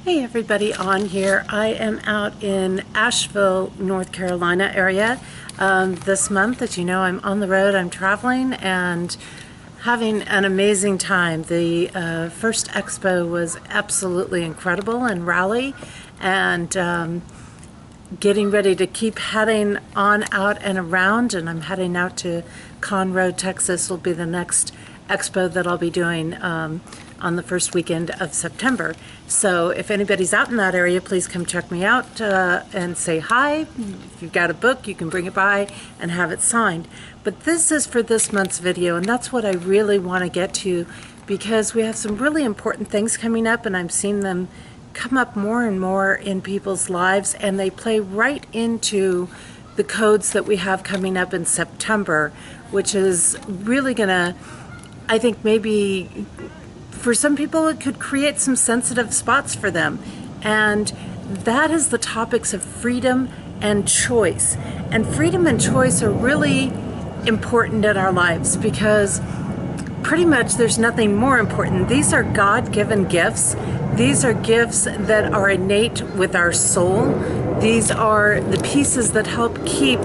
Hey everybody on here. I am out in Asheville, North Carolina area this month. As you know, I'm on the road, I'm traveling and having an amazing time. The first expo was absolutely incredible in Raleigh, and getting ready to keep heading on out and around, and I'm heading out to Conroe, Texas will be the next expo that I'll be doing on the first weekend of September. So if anybody's out in that area, please come check me out and say hi. If you've got a book, you can bring it by and have it signed. But this is for this month's video, and that's what I really want to get to, because we have some really important things coming up, and I'm seeing them come up more and more in people's lives, and they play right into the codes that we have coming up in September, which is really gonna, I think, maybe for some people it could create some sensitive spots for them. And that is the topics of freedom and choice. And freedom and choice are really important in our lives, because pretty much there's nothing more important. These are God-given gifts. These are gifts that are innate with our soul. These are the pieces that help keep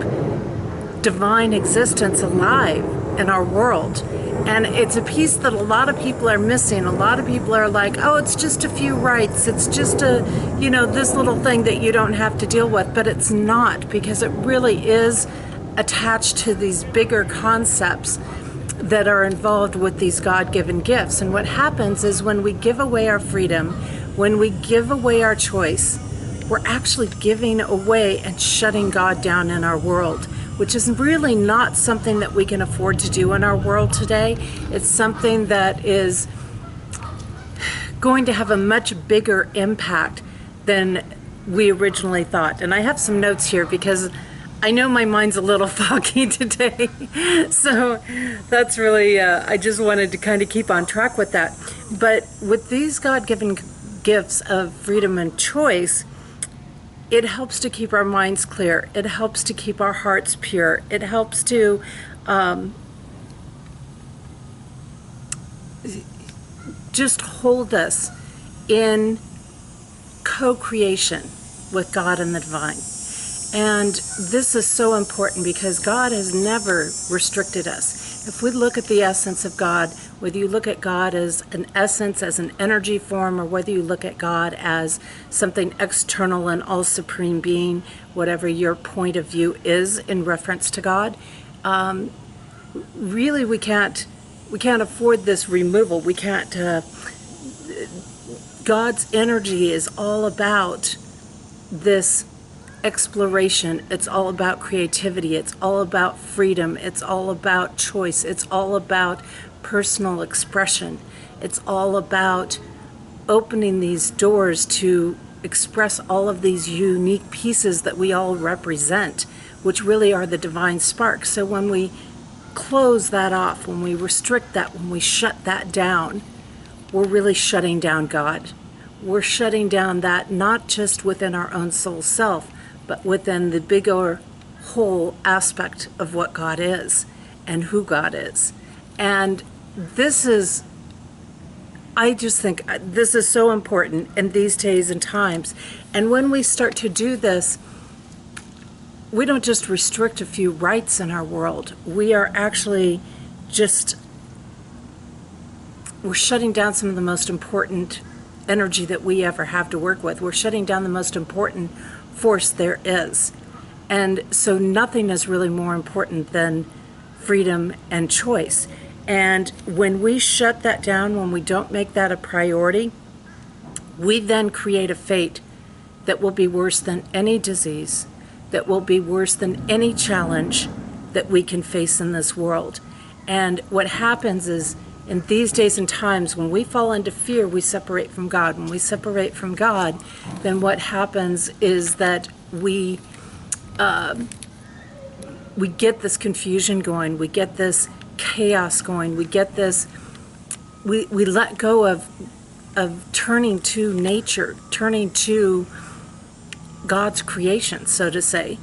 divine existence alive in our world. And it's a piece that a lot of people are missing. A lot of people are like, oh, it's just a few rights. It's just a, you know, this little thing that you don't have to deal with. But it's not, because it really is attached to these bigger concepts that are involved with these God-given gifts. And what happens is when we give away our freedom, when we give away our choice, we're actually giving away and shutting God down in our world, which is really not something that we can afford to do in our world today. It's something that is going to have a much bigger impact than we originally thought. And I have some notes here because I know my mind's a little foggy today. So that's really, I just wanted to kind of keep on track with that. But with these God-given gifts of freedom and choice, it helps to keep our minds clear. It helps to keep our hearts pure. It helps to just hold us in co-creation with God and the divine. And this is so important because God has never restricted us. If we look at the essence of God, whether you look at God as an essence, as an energy form, or whether you look at God as something external and all-supreme being, whatever your point of view is in reference to God, really we can't afford this removal. We can't, God's energy is all about this exploration. It's all about creativity. It's all about freedom. It's all about choice. It's all about personal expression. It's all about opening these doors to express all of these unique pieces that we all represent, which really are the divine spark. So when we close that off, when we restrict that, when we shut that down, we're really shutting down God. We're shutting down that not just within our own soul self, but within the bigger whole aspect of what God is and who God is. And this is, I just think this is so important in these days and times. And when we start to do this, we don't just restrict a few rights in our world. We are actually just, we're shutting down some of the most important energy that we ever have to work with. We're shutting down the most important force there is. And so nothing is really more important than freedom and choice. And when we shut that down, when we don't make that a priority, we then create a fate that will be worse than any disease, that will be worse than any challenge that we can face in this world. And what happens is, in these days and times, when we fall into fear, we separate from God. When we separate from God, then what happens is that we get this confusion going, we get this chaos going, we get this, we let go of turning to nature, turning to God's creation, so to say,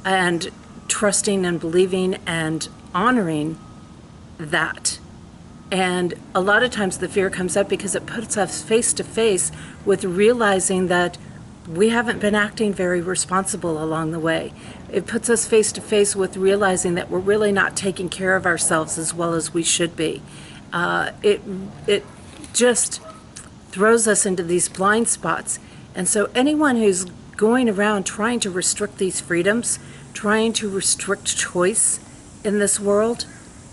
and trusting and believing and honoring that. And a lot of times the fear comes up because it puts us face to face with realizing that we haven't been acting very responsible along the way. It puts us face to face with realizing that we're really not taking care of ourselves as well as we should be. It just throws us into these blind spots. And so anyone who's going around trying to restrict these freedoms, trying to restrict choice in this world,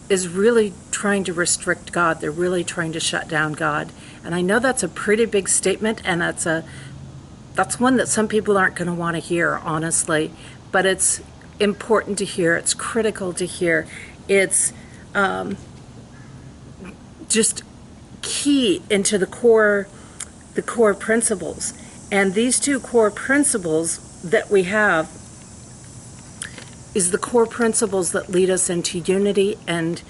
is really trying to restrict God. They're really trying to shut down God. And I know that's a pretty big statement, and that's one that some people aren't going to want to hear, honestly. But it's important to hear. It's critical to hear. It's just key into the core principles. And these two core principles that we have is the core principles that lead us into unity and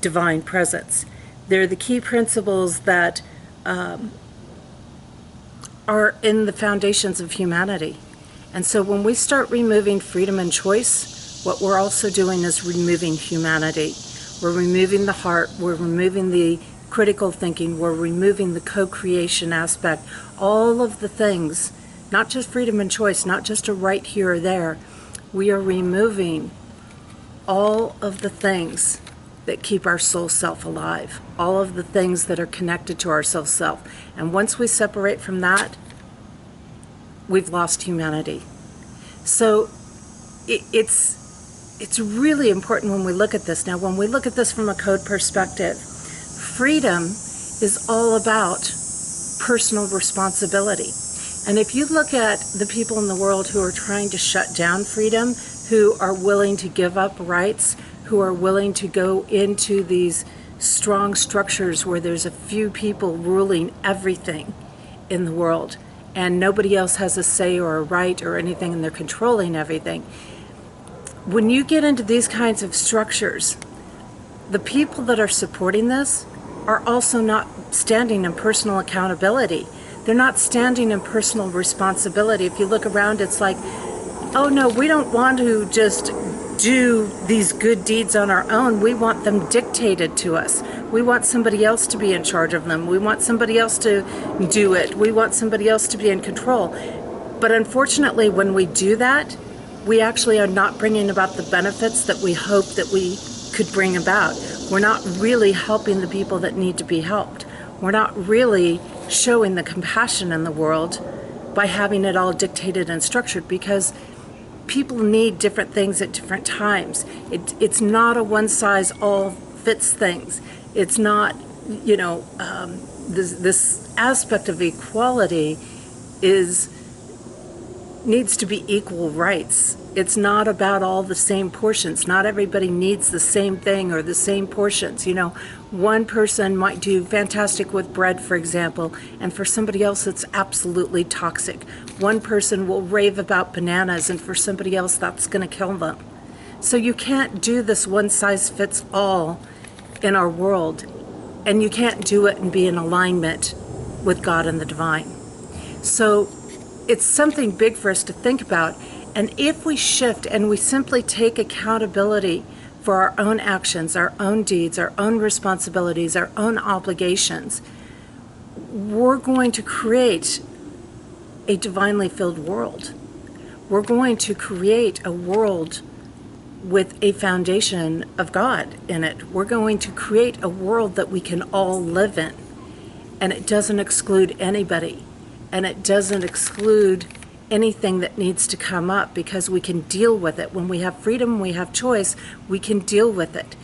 divine presence. They're the key principles that are in the foundations of humanity. And so when we start removing freedom and choice, what we're also doing is removing humanity. We're removing the heart, we're removing the critical thinking, we're removing the co-creation aspect, all of the things, not just freedom and choice, not just a right here or there. We are removing all of the things that keep our soul self alive, all of the things that are connected to our soul self. And once we separate from that, we've lost humanity. So it's really important when we look at this. Now, when we look at this from a code perspective, freedom is all about personal responsibility. And if you look at the people in the world who are trying to shut down freedom, who are willing to give up rights, who are willing to go into these strong structures where there's a few people ruling everything in the world and nobody else has a say or a right or anything, and they're controlling everything. When you get into these kinds of structures, the people that are supporting this are also not standing in personal accountability. They're not standing in personal responsibility. If you look around, it's like, oh no, we don't want to just do these good deeds on our own. We want them dictated to us. We want somebody else to be in charge of them. We want somebody else to do it. We want somebody else to be in control. But unfortunately, when we do that, we actually are not bringing about the benefits that we hope that we could bring about. We're not really helping the people that need to be helped. We're not really showing the compassion in the world by having it all dictated and structured, because people need different things at different times. It's not a one-size-all-fits things. It's not, this aspect of equality needs to be equal rights. It's not about all the same portions. Not everybody needs the same thing or the same portions. One person might do fantastic with bread, for example, and for somebody else it's absolutely toxic. One person will rave about bananas, and for somebody else that's going to kill them. So you can't do this one-size-fits-all in our world, and you can't do it and be in alignment with God and the divine. So it's something big for us to think about. And if we shift and we simply take accountability for our own actions, our own deeds, our own responsibilities, our own obligations, we're going to create a divinely filled world. We're going to create a world with a foundation of God in it. We're going to create a world that we can all live in. And it doesn't exclude anybody. And it doesn't exclude anything that needs to come up, because we can deal with it. When we have freedom, we have choice, we can deal with it.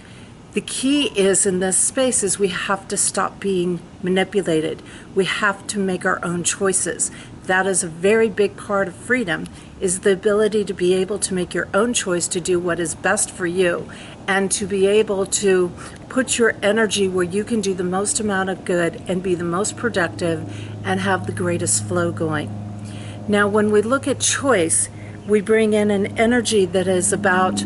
The key is in this space is we have to stop being manipulated. We have to make our own choices. That is a very big part of freedom, is the ability to be able to make your own choice to do what is best for you, and to be able to put your energy where you can do the most amount of good and be the most productive and have the greatest flow going. Now, when we look at choice, we bring in an energy that is about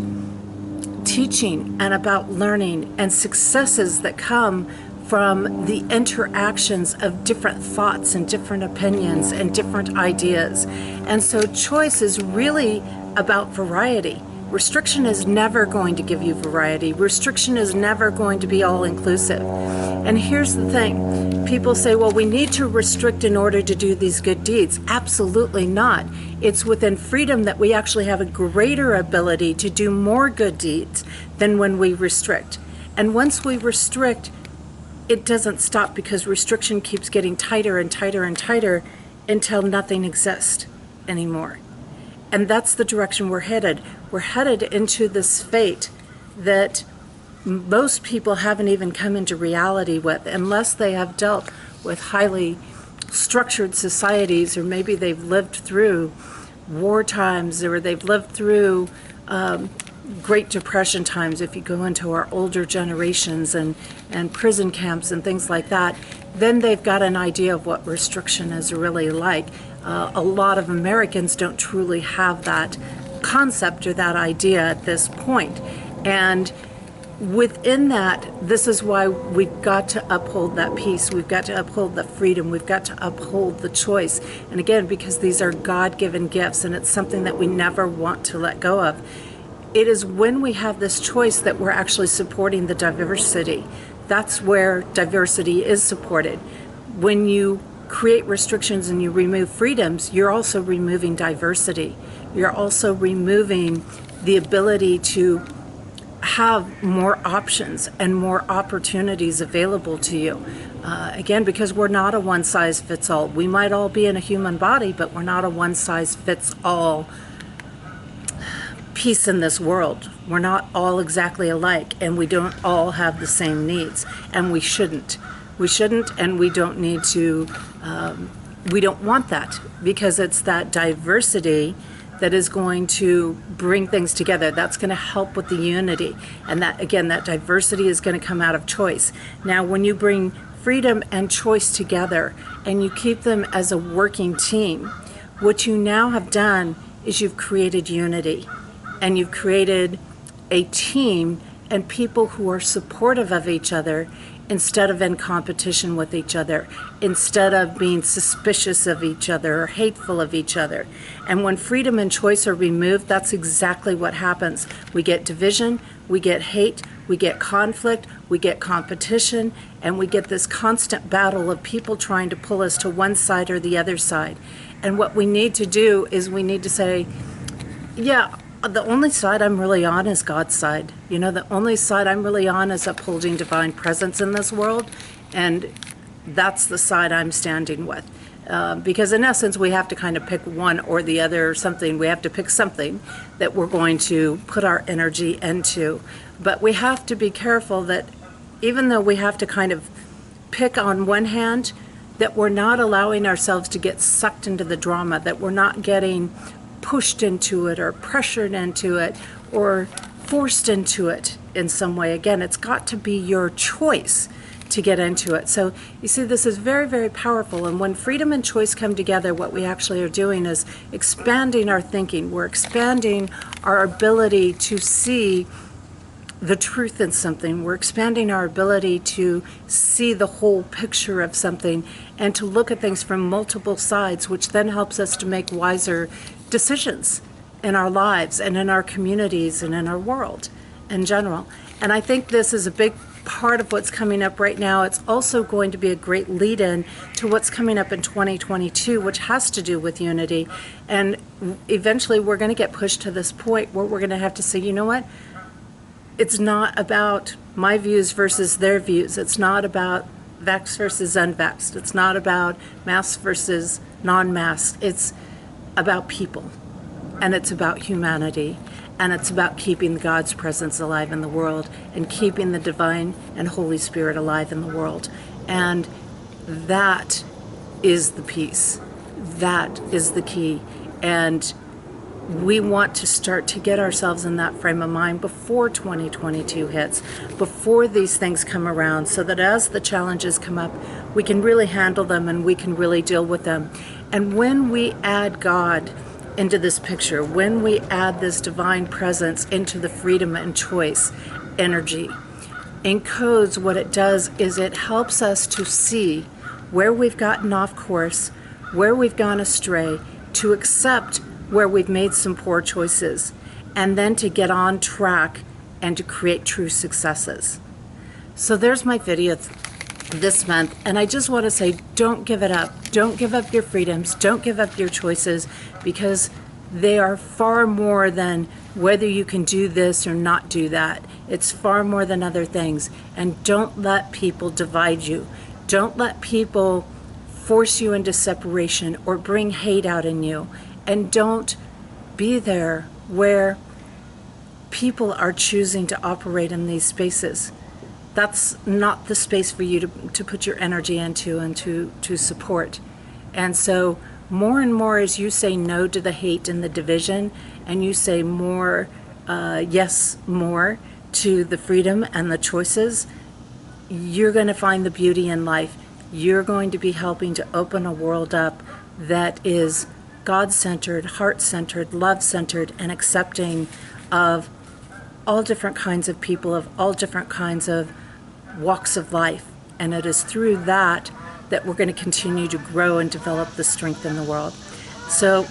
teaching and about learning and successes that come from the interactions of different thoughts and different opinions and different ideas. And so choice is really about variety. Restriction is never going to give you variety. Restriction is never going to be all-inclusive. And here's the thing. People say, well, we need to restrict in order to do these good deeds. Absolutely not. It's within freedom that we actually have a greater ability to do more good deeds than when we restrict. And once we restrict, it doesn't stop, because restriction keeps getting tighter and tighter and tighter until nothing exists anymore. And that's the direction we're headed. We're headed into this fate that most people haven't even come into reality with, unless they have dealt with highly structured societies, or maybe they've lived through war times, or they've lived through Great Depression times. If you go into our older generations and prison camps and things like that, then they've got an idea of what restriction is really like. A lot of Americans don't truly have that concept or that idea at this point. And within that, this is why we've got to uphold that peace. We've got to uphold the freedom. We've got to uphold the choice. And again, because these are God-given gifts, and it's something that we never want to let go of. It is when we have this choice that we're actually supporting the diversity. That's where diversity is supported. When you create restrictions and you remove freedoms, you're also removing diversity. You're also removing the ability to have more options and more opportunities available to you. Again, because we're not a one-size-fits-all. We might all be in a human body, but we're not a one-size-fits-all piece in this world. We're not all exactly alike, and we don't all have the same needs, and we shouldn't. We shouldn't, and we don't need to, we don't want that, because it's that diversity that is going to bring things together. That's going to help with the unity. And that, again, that diversity is going to come out of choice. Now, when you bring freedom and choice together and you keep them as a working team, what you now have done is you've created unity, and you've created a team and people who are supportive of each other instead of in competition with each other, instead of being suspicious of each other or hateful of each other. And when freedom and choice are removed, that's exactly what happens. We get division, we get hate, we get conflict, we get competition, and we get this constant battle of people trying to pull us to one side or the other side. And what we need to do is we need to say, yeah, the only side I'm really on is God's side. You know, the only side I'm really on is upholding divine presence in this world, and that's the side I'm standing with. Because in essence, we have to kind of pick one or the other or something. We have to pick something that we're going to put our energy into. But we have to be careful that even though we have to kind of pick on one hand, that we're not allowing ourselves to get sucked into the drama, that we're not getting pushed into it or pressured into it or forced into it in some way. Again, it's got to be your choice to get into it. So you see, this is very, very powerful. And when freedom and choice come together, what we actually are doing is expanding our thinking. We're expanding our ability to see the truth in something. We're expanding our ability to see the whole picture of something and to look at things from multiple sides, which then helps us to make wiser decisions in our lives and in our communities and in our world in general. And I think this is a big part of what's coming up right now. It's also going to be a great lead-in to what's coming up in 2022, which has to do with unity. And eventually we're going to get pushed to this point where we're going to have to say, you know what? It's not about my views versus their views. It's not about vaxxed versus unvaxxed. It's not about masked versus non-masked. It's about people, and it's about humanity, and it's about keeping God's presence alive in the world and keeping the divine and Holy Spirit alive in the world. And that is the peace. That is the key. And we want to start to get ourselves in that frame of mind before 2022 hits, before these things come around, so that as the challenges come up, we can really handle them and we can really deal with them. And when we add God into this picture, when we add this divine presence into the freedom and choice energy, encodes, what it does is it helps us to see where we've gotten off course, where we've gone astray, to accept where we've made some poor choices, and then to get on track and to create true successes. So there's my video this month, and I just want to say, don't give it up. Don't give up your freedoms. Don't give up your choices, because they are far more than whether you can do this or not do that. It's far more than other things. And don't let people divide you. Don't let people force you into separation or bring hate out in you. And don't be there where people are choosing to operate in these spaces. That's not the space for you to put your energy into and to support. And so more and more, as you say no to the hate and the division, and you say more, yes, more to the freedom and the choices, you're going to find the beauty in life. You're going to be helping to open a world up that is God-centered, heart-centered, love-centered, and accepting of all different kinds of people, of all different kinds of walks of life. And it is through that we're going to continue to grow and develop the strength in the world. So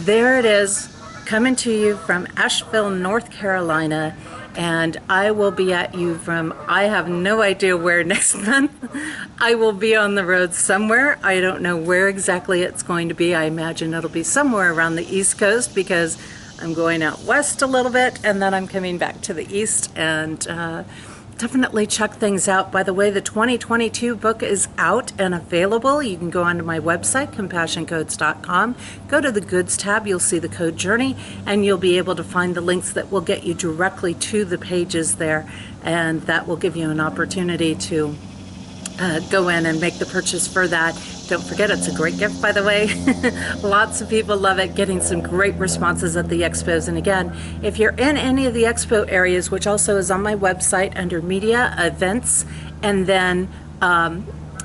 there it is, coming to you from Asheville, North Carolina. And I will be at you from, I have no idea where next month. I will be on the road somewhere. I don't know where exactly it's going to be. I imagine it'll be somewhere around the East Coast, because I'm going out west a little bit, and then I'm coming back to the east, and definitely check things out. By the way, the 2022 book is out and available. You can go onto my website, compassioncodes.com. Go to the Goods tab. You'll see the code journey, and you'll be able to find the links that will get you directly to the pages there, and that will give you an opportunity to go in and make the purchase for that. Don't forget, it's a great gift, by the way. Lots of people love it, getting some great responses at the expos. And again, if you're in any of the expo areas, which also is on my website under media, events, and then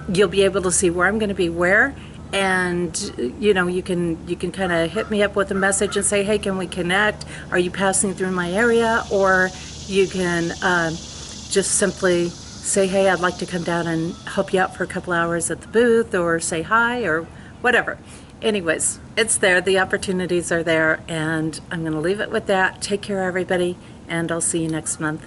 you'll be able to see where I'm going to be where. And you know, you can kind of hit me up with a message and say, hey, can we connect? Are you passing through my area? Or you can just simply say, hey, I'd like to come down and help you out for a couple hours at the booth, or say hi, or whatever. Anyways, it's there. The opportunities are there, and I'm going to leave it with that. Take care, everybody, and I'll see you next month.